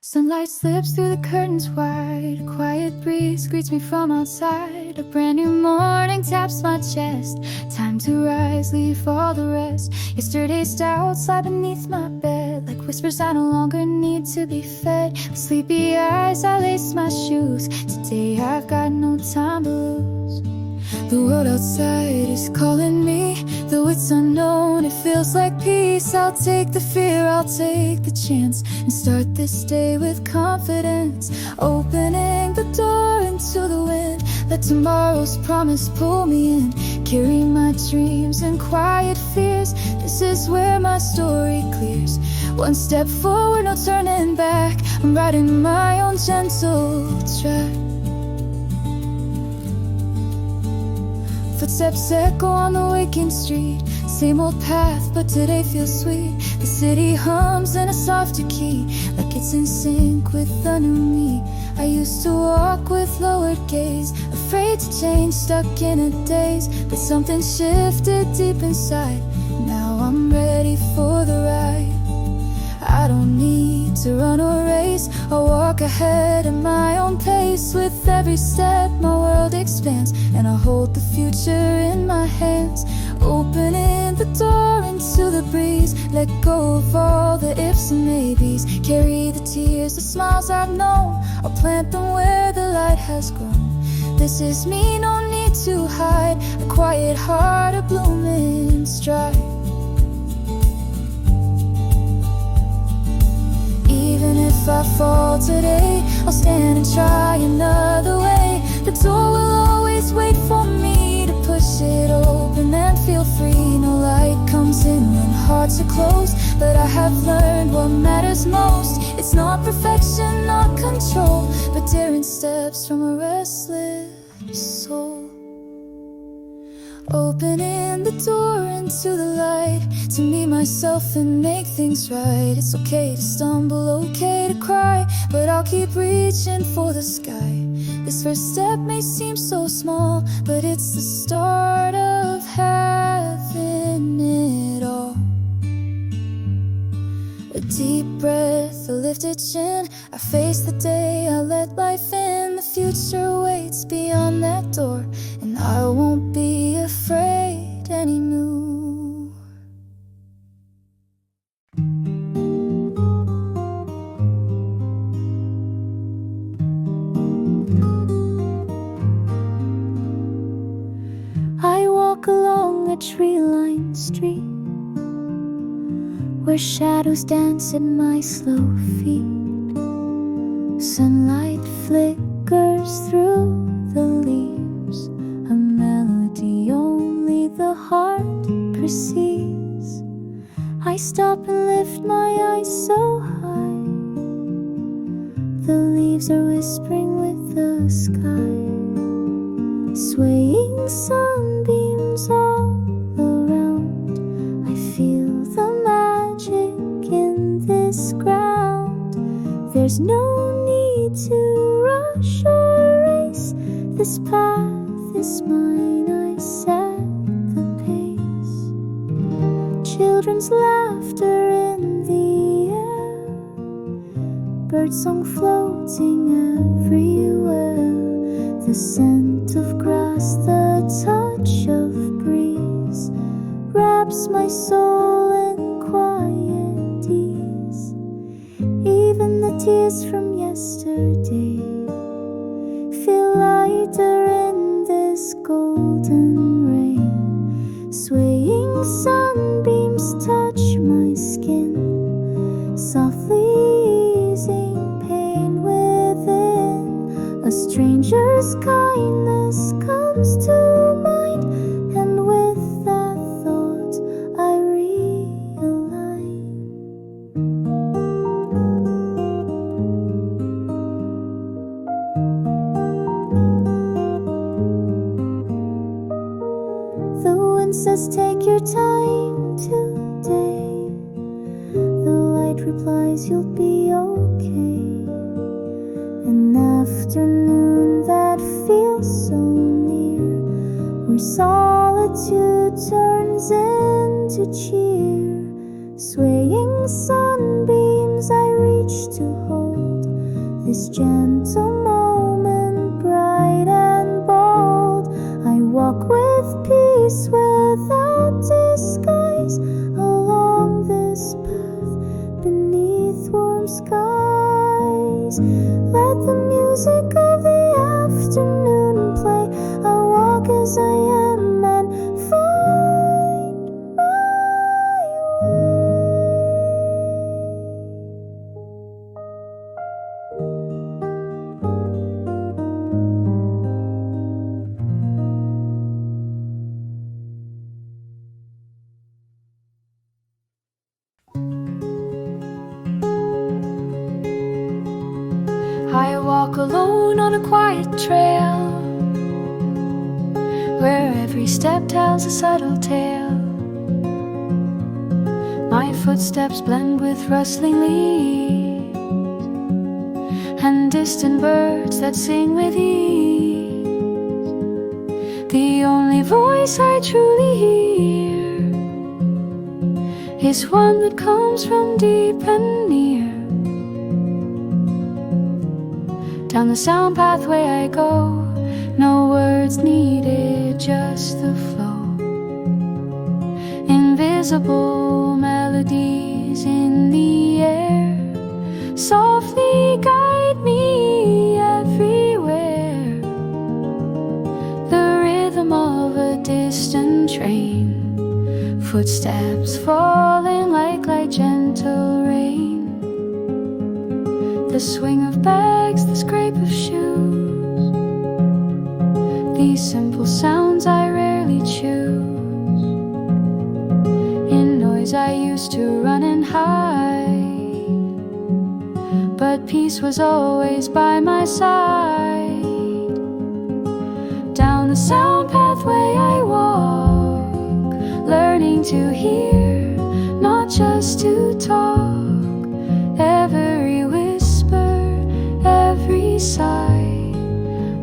Sunlight slips through the curtains wide. A quiet breeze greets me from outside. A brand new morning taps my chest. Time to rise, leave all the rest. Yesterday's doubts lie beneath my bed, like whispers I no longer need to be fed. With sleepy eyes I lace my shoes. Today I've got no time to lose. The world outside is calling me, though it's unknown, it feels like peace. I'll take the fear, I'll take the chance, and start this day with confidence. Opening the door into the wind, let tomorrow's promise pull me in. Carry my dreams and quiet fears, this is where my story clears. One step forward, no turning back, I'm riding my own gentle track. Footsteps echo on the waking street. Same old path, but today feels sweet. The city hums in a softer key, like it's in sync with the new me. I used to walk with lowered gaze, afraid to change, stuck in a daze. But something shifted deep inside, now I'm ready for the ride. I don't need to run or race, I'll walk ahead at my own pace. With every step my world expands, and I hold the future in my hands. Opening the door into the breeze, let go of all the ifs and maybes. Carry the tears, the smiles I've known, I'll plant them where the light has grown. This is me, no need to hide, a quiet heart, a blooming stride. Even if I fall today, I'll stand and try another way. The door will always wait for me to push it open and feel free. No light comes in when hearts are closed, but I have learned what matters most. It's not perfection, not control, but daring steps from a restless soul. Opening the door into the light, to meet myself and make things right. It's okay to stumble, okay to cry, but I'll keep reaching for the sky. This first step may seem so small, but it's the start of having it all. A deep breath, a lifted chin, I face the day, I let life in. The future waits beyond that door, and I won't be afraid anymore. I walk along a tree-lined street, where shadows dance at my slow feet. Sunlight flickers through the leaves, a melody only the heart perceives. I stop and lift my eyes so high, the leaves are whispering with the sky. Swaying sunbeams all around, I feel the magic in this ground. There's no need to rush or race, this path is mine, I set the pace. Children's laughter in the air, birdsong floating everywhere. The scent of grass, the touch of breeze, wraps my soul in quiet ease. Even the tears from yesterday feel lighter in this golden rain. Swaying sunbeams touch my skin, softly easing pain within. A stranger's kindness comes to mind, and with that thought I realign. The wind says take your time today, the light replies you'll be okay. An afternoon that feels so near, where solitude turns into cheer. Swaying sunbeams I reach to hold, This gentle moment, bright and bold, I walk with peace without disguise along this path beneath warm skies. Let the music of the afternoon play. I'll walk as I am and find my way. I walk alone on a quiet trail, where every step tells a subtle tale. My footsteps blend with rustling leaves and distant birds that sing with ease. The only voice I truly hear is one that comes from deep and near. Down the sound pathway I go, no words needed, just the flow. Invisible melodies in the air softly guide me everywhere. The rhythm of a distant train, footsteps falling like light gentle rain. The swing of bags, the scrape of shoes, these simple sounds I rarely choose. In noise I used to run and hide, but peace was always by my side. Down the sound pathway I walk, learning to hear, not just to talk. Every every sigh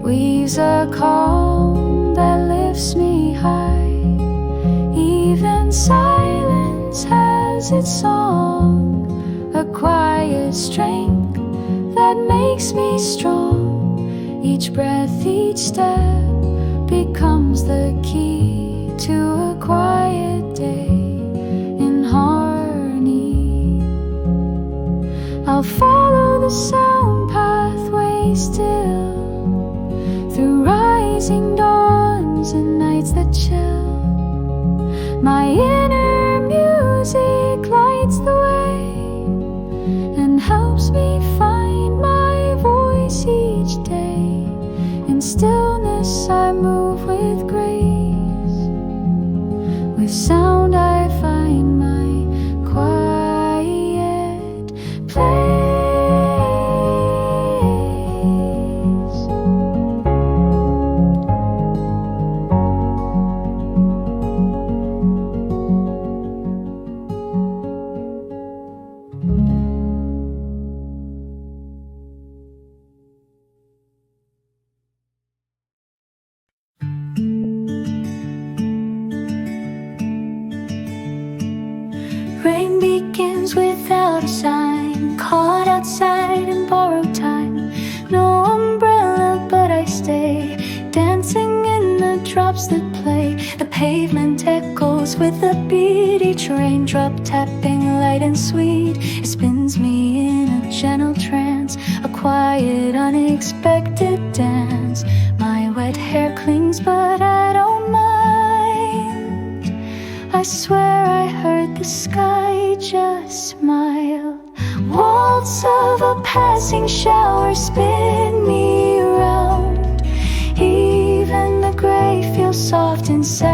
weaves a calm that lifts me high. Even silence has its song, a quiet strength that makes me strong. Each breath, each step becomes the key to a quiet day in harmony. I'll follow the sound pathway still, through rising dawns and nights that chill. My inner music lights the way and helps me find my voice each day. In stillness I move with grace, with sound I find my quiet place. Rain begins without a sign, caught outside in borrowed time. No umbrella, but I stay, dancing in the drops that play. The pavement echoes with the beat, each raindrop tapping light and sweet. It spins me in a gentle trance, a quiet, unexpected dance. My wet hair clings, but I don't mind. I swear I heard the sky just smile. Waltz of a passing shower spin me around. Even the gray feels soft and sound.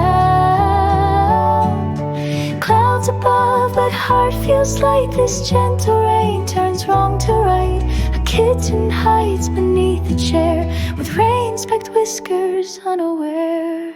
Clouds above, but heart feels light. This gentle rain turns wrong to right. A kitten hides beneath a chair, with rain-specked whiskers unaware.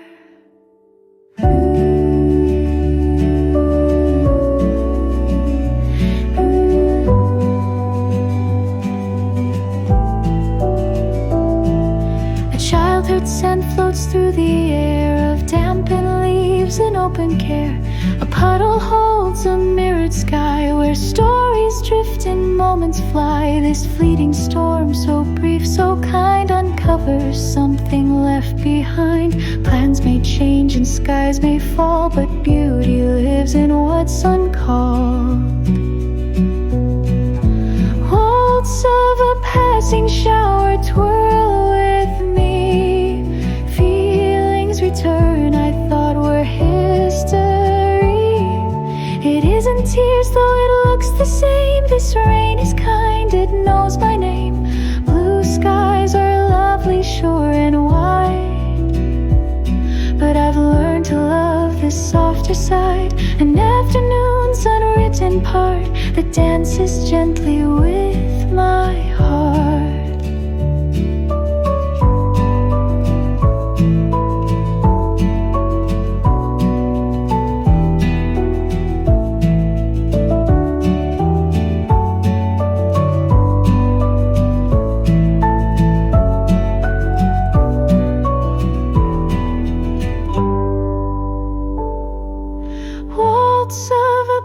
Scent floats through the air of dampened leaves and open care. A puddle holds a mirrored sky where stories drift and moments fly. This fleeting storm, so brief, so kind, uncovers something left behind. Plans may change and skies may fall, but beauty lives in what's uncalled. Waltz of a passing shower twirl with me. Feelings return I thought were history. It isn't tears, though it looks the same. This rain is kind, it knows my name. Blue skies are lovely, sure and wide, but I've learned to love this softer side. An afternoon's unwritten part that dances gently with my heart.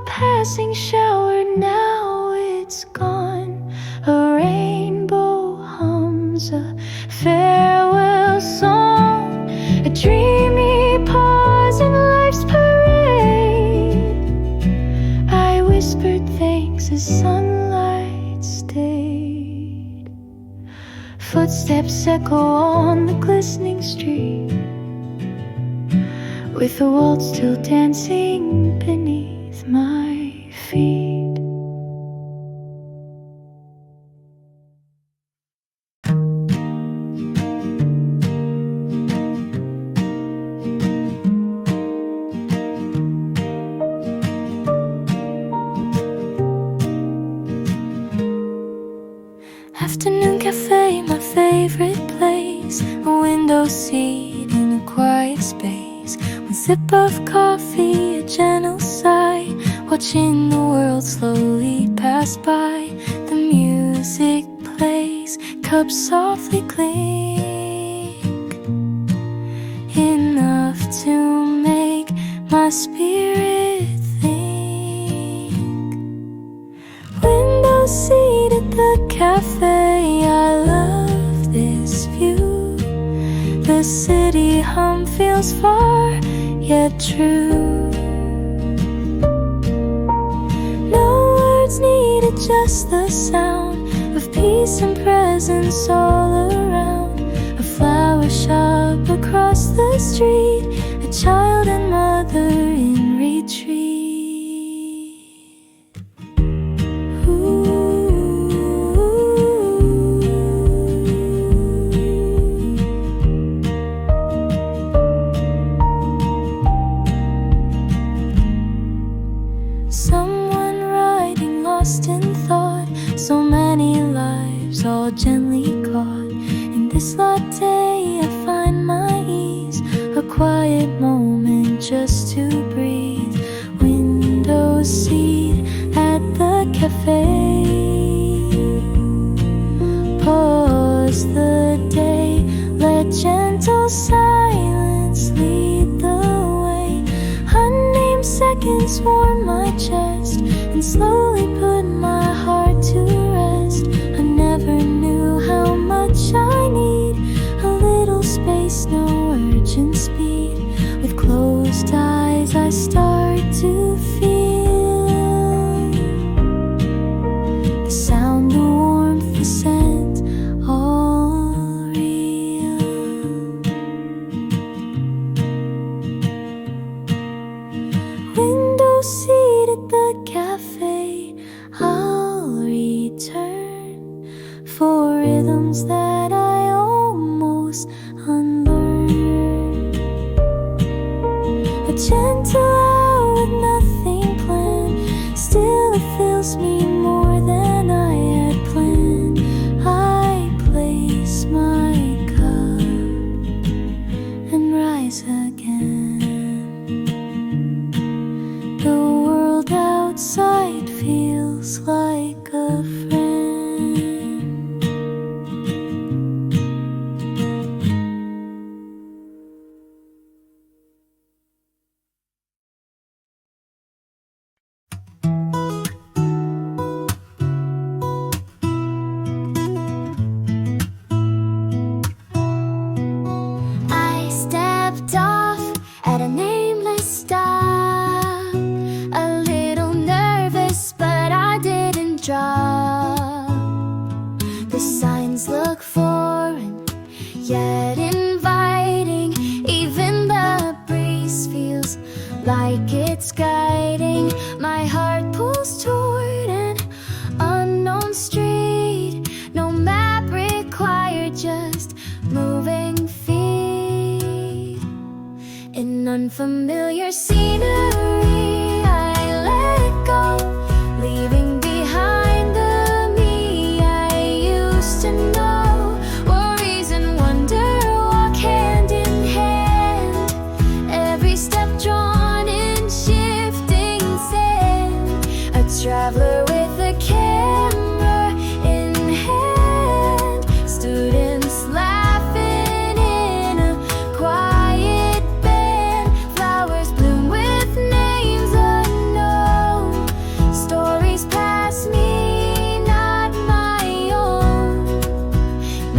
Passing shower, now it's gone. A rainbow hums a farewell song. A dreamy pause in life's parade. I whispered thanks as sunlight stayed. Footsteps echo on the glistening street, with the waltz still dancing beneath my feet. Afternoon cafe, my favorite place. A window seat in a quiet space. One sip of coffee, a gentle sigh, watching the world slowly pass by. The music plays, cups softly clink, enough to make my spirit think. Window seat at the cafe, I love this view. The city hum feels far yet true. No words needed, just the sound of peace and presence all around. A flower shop across the street, a child and mother in retreat. Someone riding lost in thought, so many lives all gently caught. In this latte I find my ease, a quiet moment just to breathe. Window seat at the cafe, pause the day, let gentle silence lead the way. Unnamed seconds warm my chest and slowly put my heart to rest. I never knew how much I need, a little space, no urgent speed. With closed eyes I start to feel the sound, the warmth, the scent, all real. Window seat at the cafe, I'll return for rhythms that I almost unlearned. A gentle hour with nothing planned, still it fills me more than I had planned. I place my cup and rise again. The world outside feels like a friend. unfamiliar scenery, I let go, leaving behind the me I used to know. Worries and wonder walk hand in hand, every step drawn in shifting sand. A traveler with a camera in hand, students laughing in a quiet band. Flowers bloom with names unknown, stories pass me, not my own.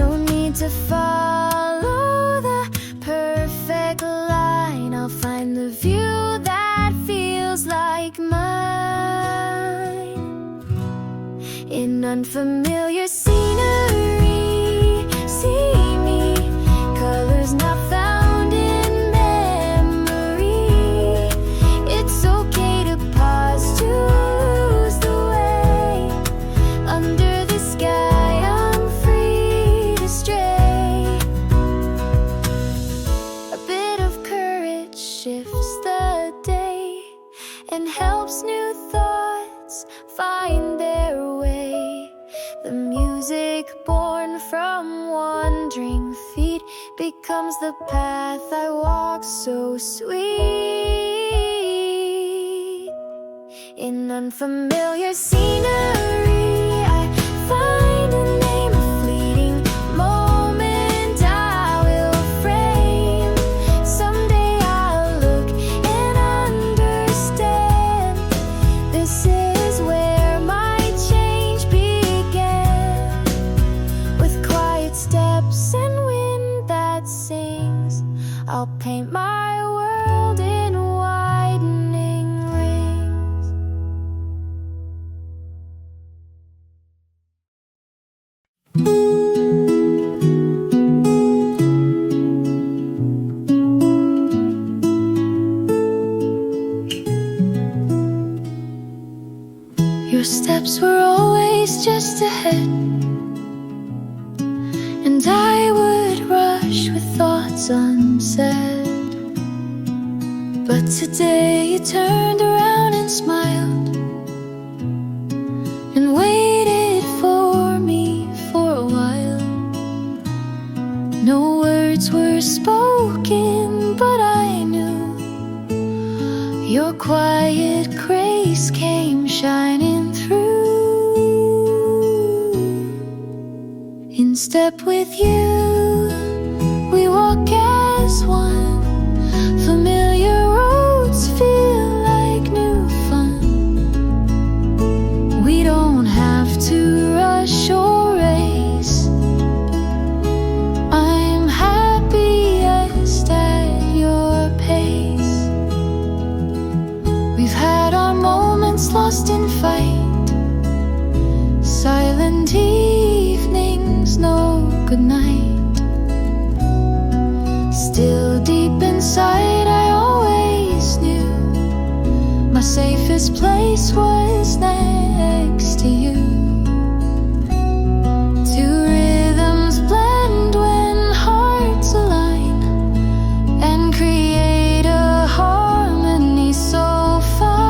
No need to follow the perfect line, I'll find the view that feels like mine. In unfamiliar scenery, see me, colors not found in memory. It's okay to pause, to lose the way. Under the sky I'm free to stray. A bit of courage shifts the day and helps new thoughts find their way. The music born from wandering feet becomes the path I walk, so sweet. In unfamiliar scenery, I find a name, a fleeting moment I will frame. Someday I'll look and understand, this is where my change began. With quiet steps and wind that sings, I'll paint my world in widening rings. Your steps were always just ahead, and I would rush with thoughts unsaid. But today you turned around and smiled and waited for me for a while. No words were spoken, but I knew your quiet grace came shining through. In step with you, we walk as one. Familiar roads feel like new fun. We don't have to rush or race. I'm happiest at your pace. We've had our moments lost in fight, silent evenings, no goodnight. Still deep inside I always knew my safest place was next to you. Two rhythms blend when hearts align and create a harmony so fine.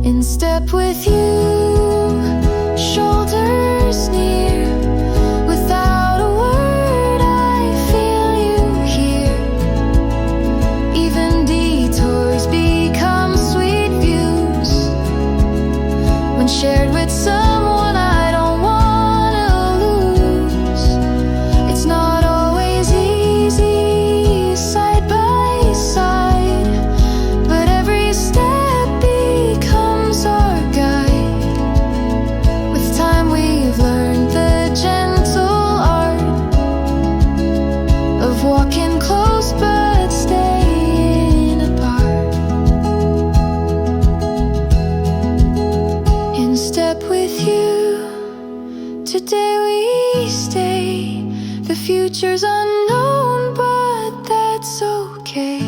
In step with you, shoulders near, without a word I feel you here. Even detours become sweet views when shared with someone I don't wanna lose. It's not always easy side by side, but every step becomes our guide. With time we've learned the gentle art of walking close but staying apart. In step with you, today we stay. The future's unknown, but that's okay.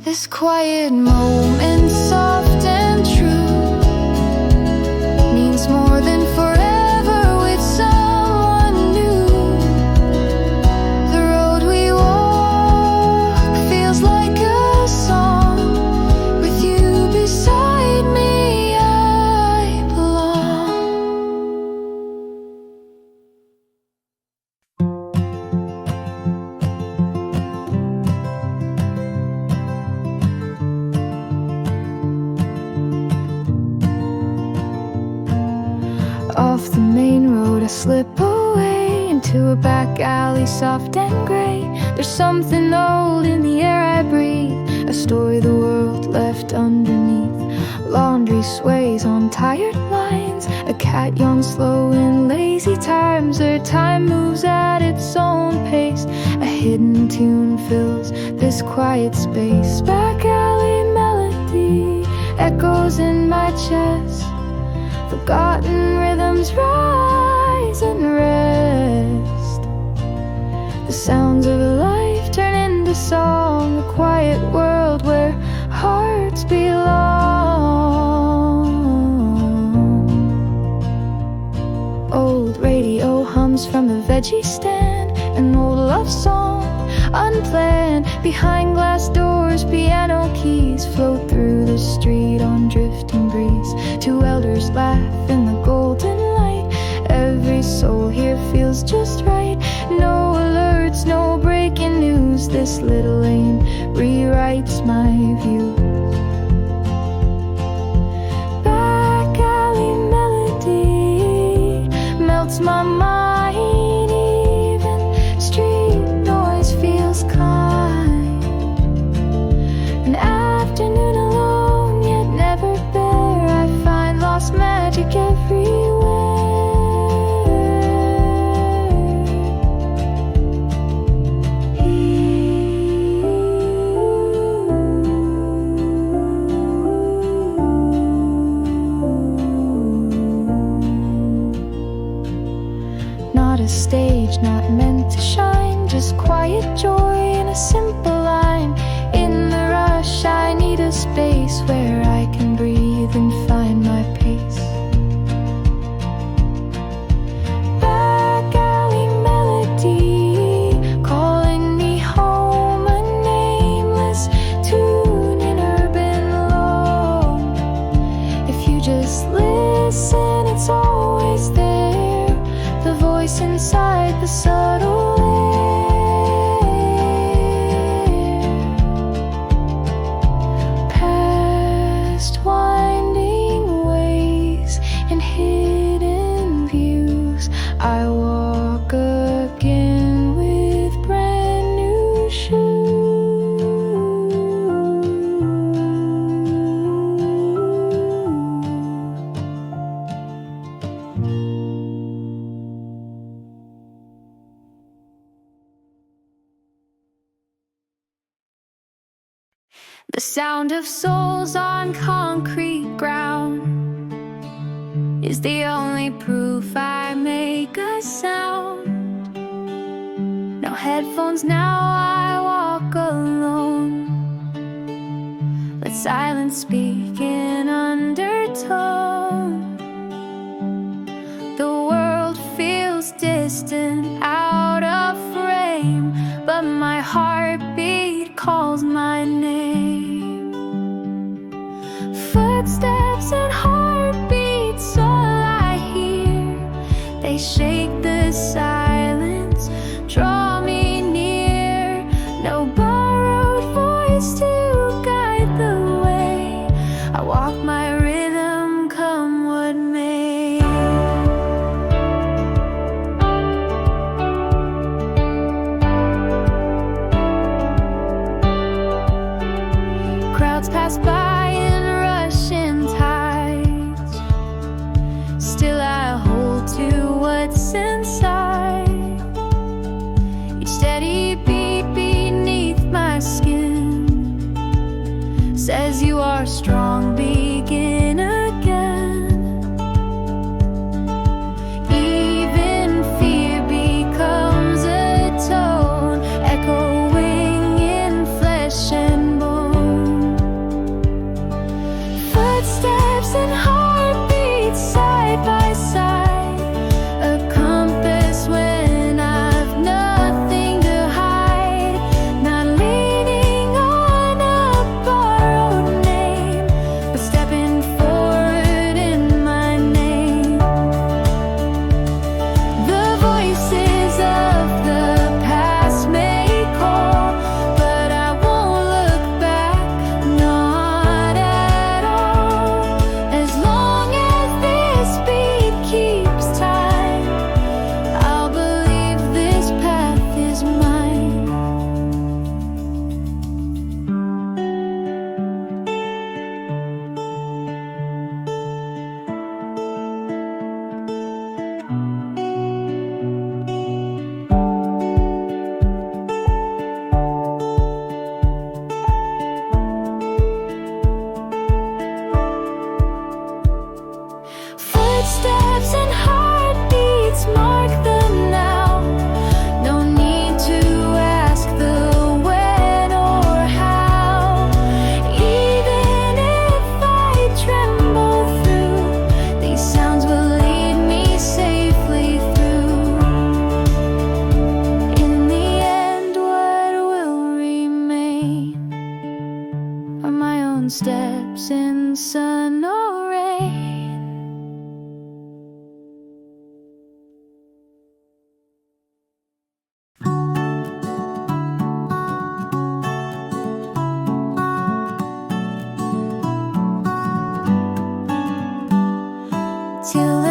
This quiet moment, soft and true, means more than forever with someone new. The road Off the main road I slip away into a back alley soft and grey. There's something old in the air I breathe, a story the world left underneath. Laundry sways on tired lines, a cat yawns slow in lazy times. Their time moves at its own pace, a hidden tune fills this quiet space. Back alley melody echoes in my chest, forgotten rhythms rise and rest. The sounds of life turn into song, a quiet world where hearts belong. Old radio hums from a veggie stand, an old love song unplanned. Behind glass doors piano keys float through the street on drifting breeze. Two elders laugh in the golden light, every soul here feels just right. No alerts, no breaking news, this little lane rewrites my view. Back alley melody melts my mind, even street noise feels kind. An afternoon alone, yet never bare, I find lost magic everywhere. Not a stage, not meant to shine, just quiet joy in a simple line. In the rush I need a space where I can breathe and find my pace. Back alley melody calling me home, a nameless tune in urban loam. If you just listen, it's always there, the voice inside the subtle air. Past winding ways and hidden views, I walk again with brand new shoes. The sound of souls on concrete ground is the only proof I make a sound. No headphones now, I walk alone. Let silence speak in undertone. The world feels distant, out of frame, but my heartbeat calls my name. Footsteps and heartbeats, all I hear. They shake the silence, draw me near. No borrowed voice to guide the way. I walk my rhythm, come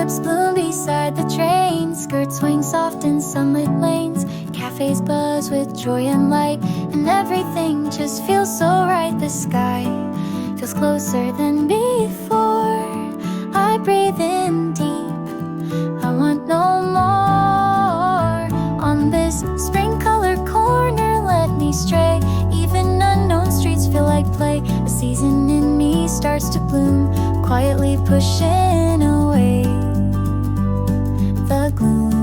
Tulips bloom beside the train, skirts swing soft in sunlit lanes. Cafes buzz with joy and light, and everything just feels so right. The sky feels closer than before. I breathe in deep, I want no more. On this spring-colored corner, let me stray. Even unknown streets feel like play. A season in me starts to bloom, quietly pushing away the gloom.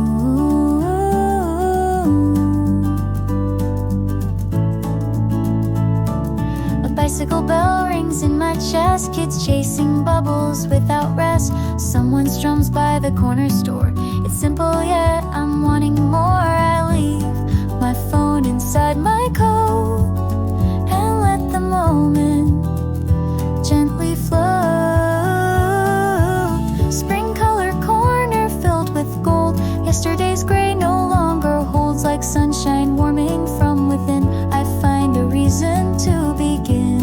A bicycle bell rings in my chest, kids chasing bubbles without rest. Someone strums by the corner store. It's simple yet I'm wanting more. I leave my phone inside my coat and let the moment gently flow. Spring-colored corner filled with gold. Yesterday's gray no longer holds, like sunshine warming from within. I find a reason to begin.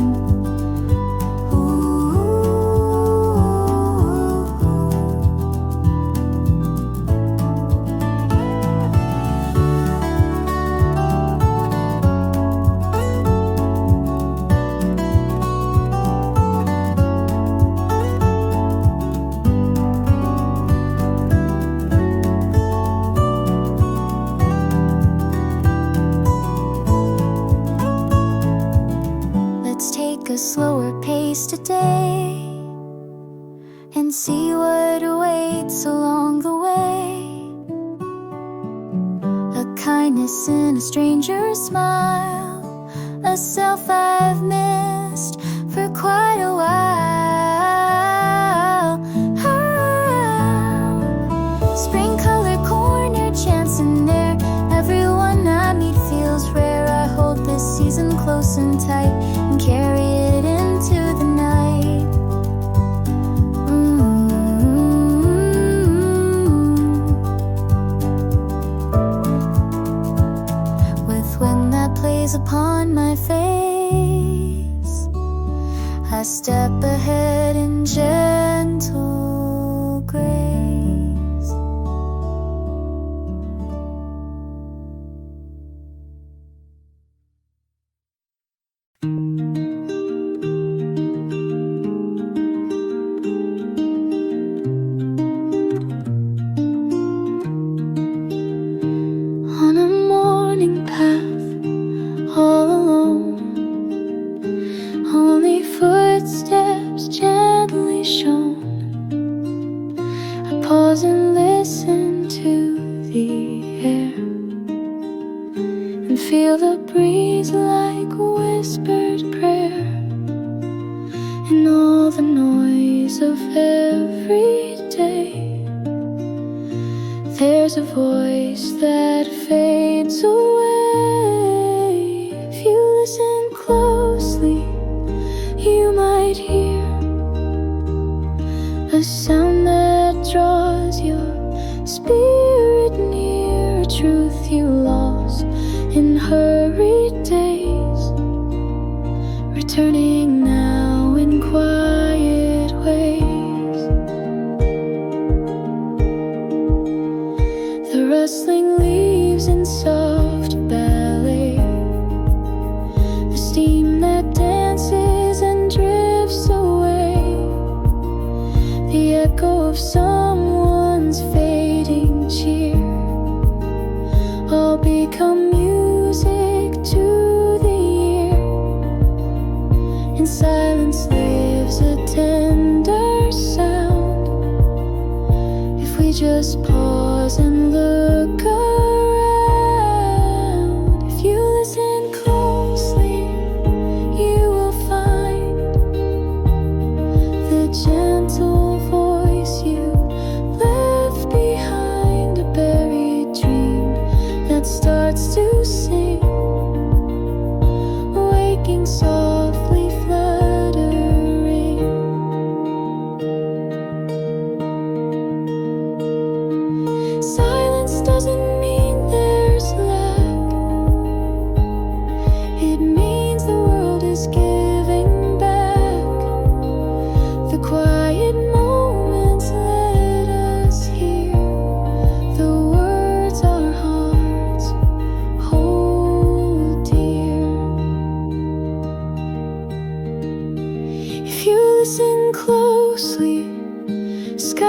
A slower pace today and see what awaits along the way. A kindness in a stranger's smile, a self I've missed for quite a while. Spring-colored corner, chance in there. Everyone I meet feels rare. I hold this season close and tight and carry it into the night. With wind that plays upon my face, I step ahead in gentle grace. On a morning path, all alone, only footsteps gently shown. I pause and listen to the air and feel the breeze like whispered prayer. In all the noise of every day, there's a voice that fades away. If you listen closely, you might hear a sound that draws your spirit near. A truth you lost in hurried days, returning now in quiet ways. The rustling leaves in soft ballet, the steam that dances and drifts away, the echo of someone's fading cheer, all become music to the ear. In silence lives a tender sound. If we just pause and look around, if you listen closely, you will find the gentle voice you left behind, a buried dream that starts to sing, waking softly fluttering. Silence doesn't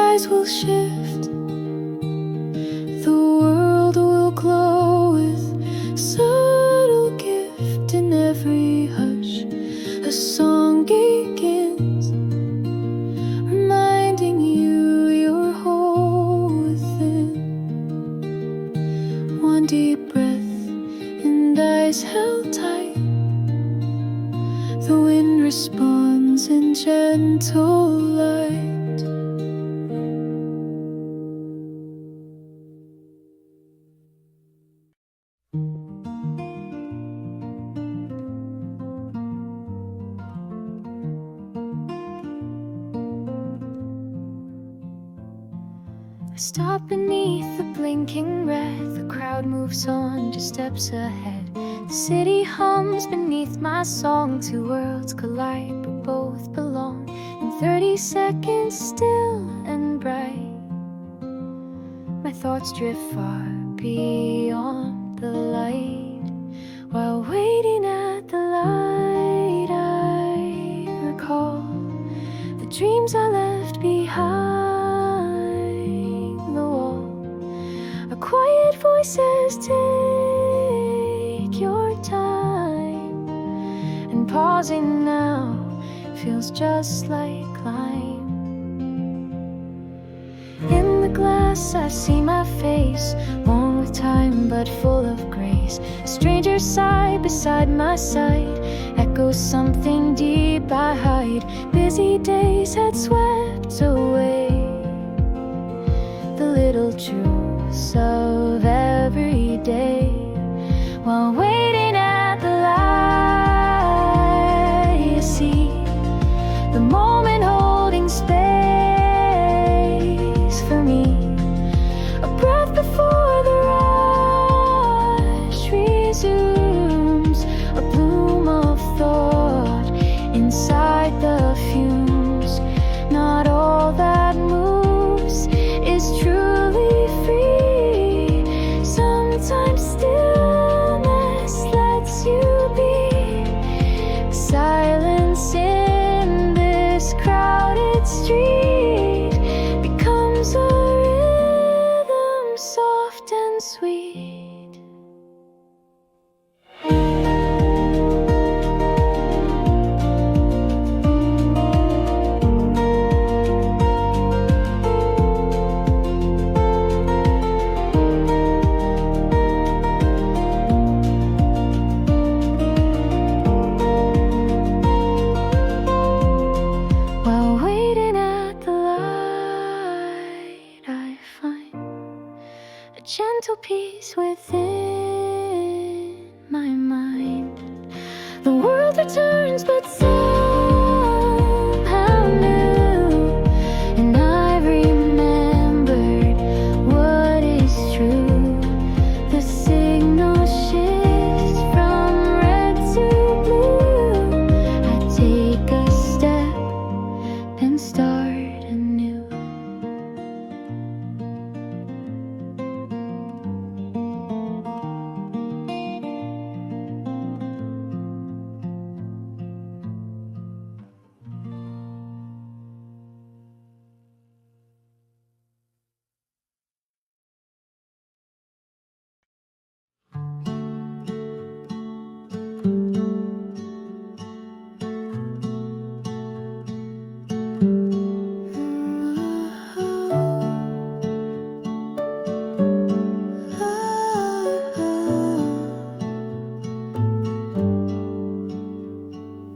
skies will shift, the world will glow with subtle gift. In every hush a song begins, reminding you you're whole within. One deep breath and eyes held tight, the wind responds in gentle light. I stop beneath the blinking red, the crowd moves on just steps ahead. The city hums beneath my song, two worlds collide but both belong. In 30 seconds still and bright, my thoughts drift far beyond the light. While waiting at the light, I recall the dreams I left behind the wall. A quiet voice says, take your time, and pausing now feels just like climb. In the glass I see my face, worn with time but full of grace. A stranger's sigh beside my side echoes something deep I hide. Busy days had swept away the little truths of every day. While waiting at the light, you see the moment holding space for me. A breath before the rush resumes, a bloom of thought inside the fumes. Not all that moves is truly free. Sometimes stillness lets you be. Silence in this crowded street becomes a rhythm soft and sweet. While waiting at the light, I find a gentle peace within my mind. The world returns but somehow new, and I've remembered what is true. The signal shifts from red to blue. I take a step and start anew.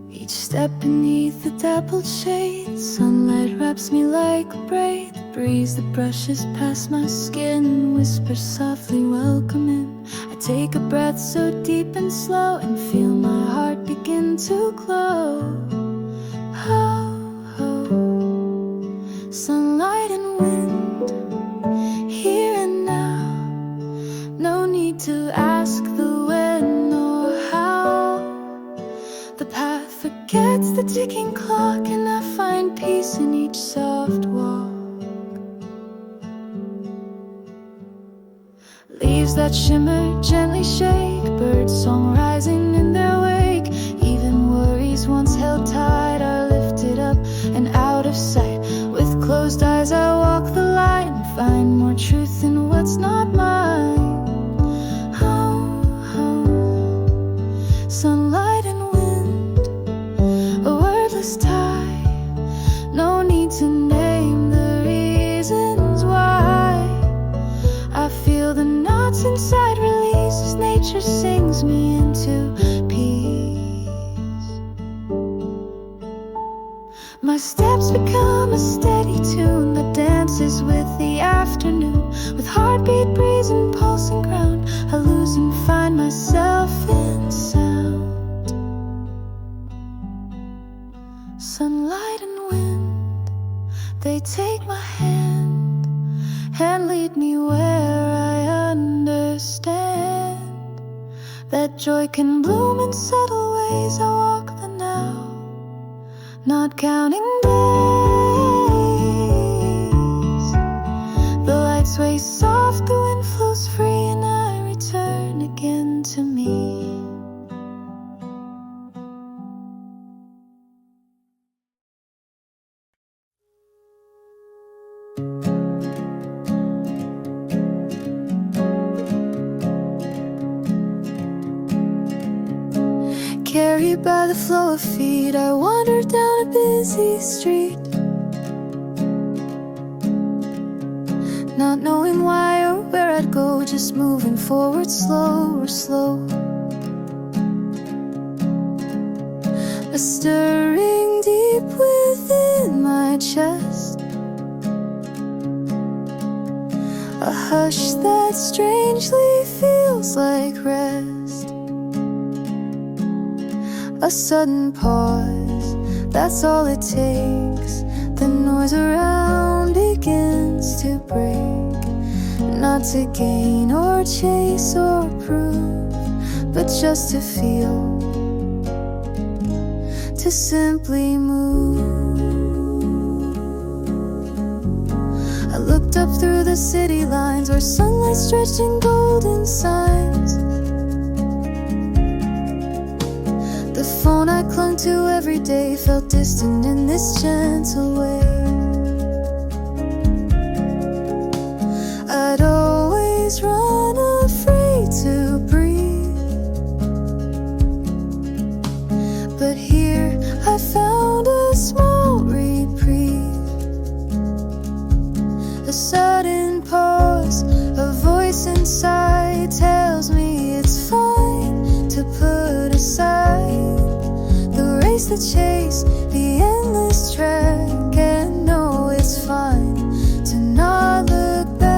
Each step beneath the dappled shade, sunlight wraps me like a braid. The breeze that brushes past my skin whispers softly, welcome in. I take a breath so deep and slow and feel my heart begin to glow. Oh, oh. Sunlight and wind, here and now. No need to ask the when or how. The path forgets the ticking clock, and I find peace in each soft walk. Leaves that shimmer gently shake, birdsong rising in their wake. Even worries once held tight are lifted up and out of sight. With closed eyes I walk more truth in what's not mine. Sunlight and wind, a wordless tie. No need to name the reasons why. I feel the knots inside release as nature sings me into peace. My steps become a steady tune that dances with the afternoon. With heartbeat, breeze, and pulsing ground, I lose and find myself in sound. Sunlight and wind, they take my hand and lead me where I understand that joy can bloom in subtle ways. I walk the now, not counting days. The light sways soft, the wind flows free, and I return again to me. Carried by the flow of feet, I wander down a busy street, not knowing why or where I'd go, just moving forward slow. A stirring deep within my chest, a hush that strangely feels like rest. A sudden pause, that's all it takes. The noise around begins to break, not to gain or chase or prove, but just to feel, to simply move. I looked up through the city lines where sunlight stretched in golden signs. The phone I clung to every day felt distant in this gentle way. I'd always run afraid to breathe, but here I found a small reprieve. A sudden pause, a voice inside tells me it's fine to put aside the race, the chase, the endless track, and know it's fine to not look back.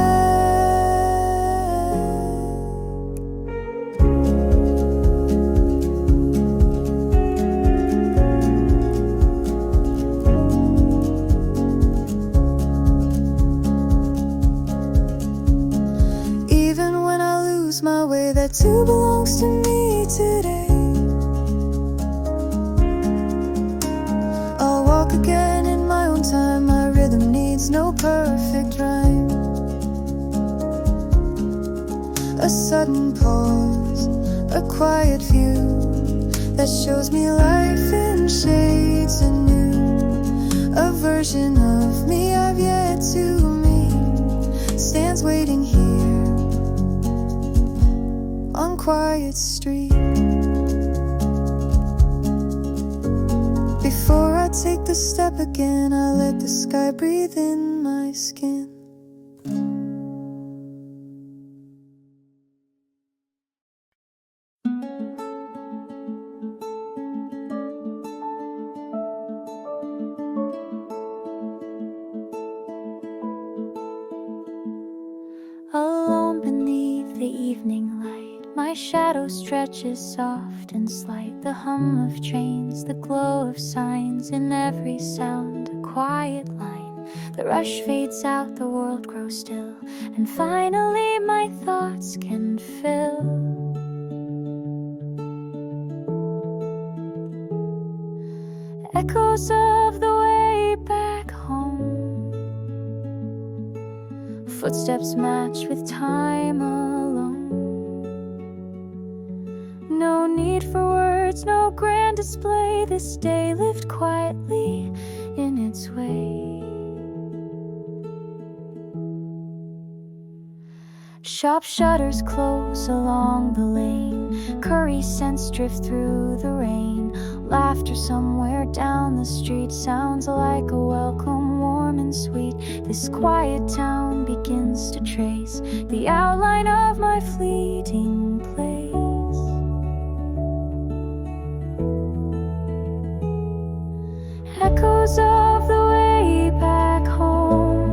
Even when I lose my way, that too belongs to me today. I'll walk again in my own time. My rhythm needs no perfect rhyme. A sudden pause, a quiet view that shows me life in shades anew. A version of me I've yet to meet stands waiting here on quiet street. Before I take the step again, I let the sky breathe in my skin. Alone beneath the evening light, my shadow stretches soft and slight. The hum of trains, the glow of signs, in every sound a quiet line. The rush fades out, the world grows still, and finally my thoughts can fill echoes of the way back home. Footsteps match with time alone. No need for words, no grand display. This day lived quietly in its way. Shop shutters close along the lane. Curry scents drift through the rain. Laughter somewhere down the street sounds like a welcome, warm and sweet. This quiet town begins to trace the outline of my fleeting place. Echoes of the way back home,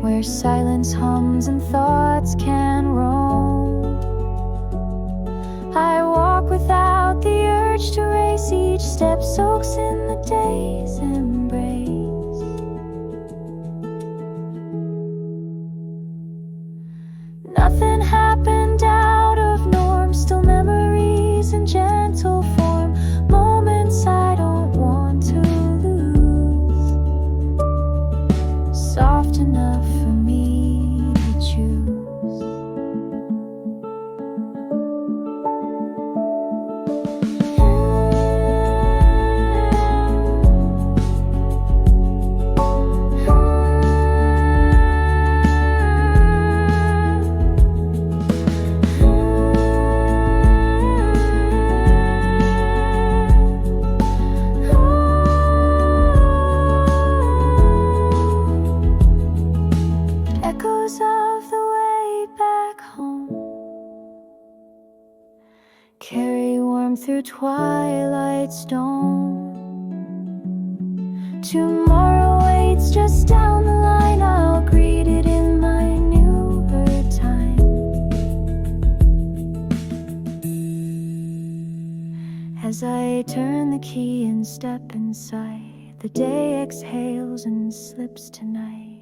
where silence hums and thoughts can roam. I walk without the urge to race. Each step soaks in the day's embrace. Nothing happened out of norm, still memories in gentle form, moments I don't want to lose, soft enough for me to choose. Echoes of the way back home carry warmth through twilight's dome. Tomorrow waits just down the line. I'll greet it in my newer time. As I turn the key and step inside, the day exhales and slips tonight.